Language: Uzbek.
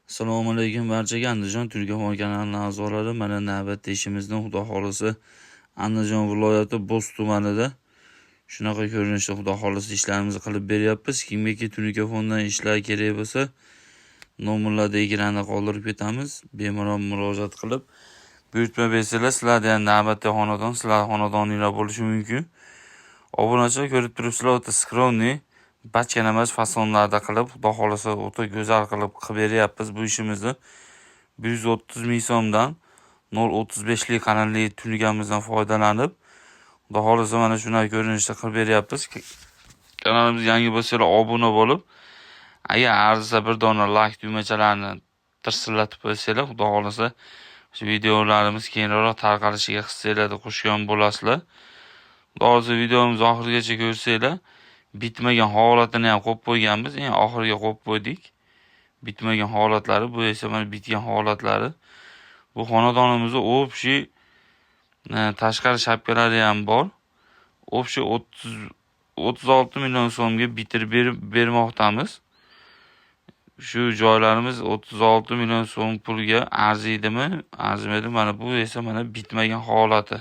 Assalomu alaykum barchaga. Andijon Turkafon kanalining a'zolari, mana navbatda ishimizni xudo xolisi Andijon viloyati Bo'z tumanida shunaqa ko'rinishda xudo xolisi ishlarimizni qilib beryapmiz. Kimga Turkafondan ishlar kerak bo'lsa, nomerlarda ekranda qoldirib ketamiz. Bemalol murojaat qilib buyurtma bersanglar, sizlarda ham navbatda xonadon, sizlar xonadoninglar bo'lishi mumkin. Obunachilar ko'rib turibsizlar, o'ta skrovniy bachkana emas fasonlarda qilib, xudo xolisa o'ta go'zal qilib beryapmiz bu ishimizni. 130 ming so'mdan 0.35 lik kanalli tunukamizdan foydalanib, xudo xolisa mana shunaqa ko'rinishda qilib beryapmiz. Kanalimiz yangi bo'lsanglar obuna bo'lib, agar arzisa bir dona like tugmachalarini tirsillatib qo'ysanglar, xudo xolisa shu videolarimiz keyinroq tarqalishiga hissanglarni qo'shgan bo'lasizlar. Xudo xolisa videomizni oxirigacha ko'rsanglar, bitmagan holatini ham qo'yib qo'yganmiz. Eng oxiriga qo'yib qo'ydik. Bitmagan holatlari, bu esa mana bitgan holatlari. Bu xonadonimizda общий tashqari shapkalari ham bor. Общий 36 million so'mga bitirib bermoqdamiz. Shu joylarimiz 36 million so'm pulga arziydimi, arzimaydi. Mana bu esa mana bitmagan holati.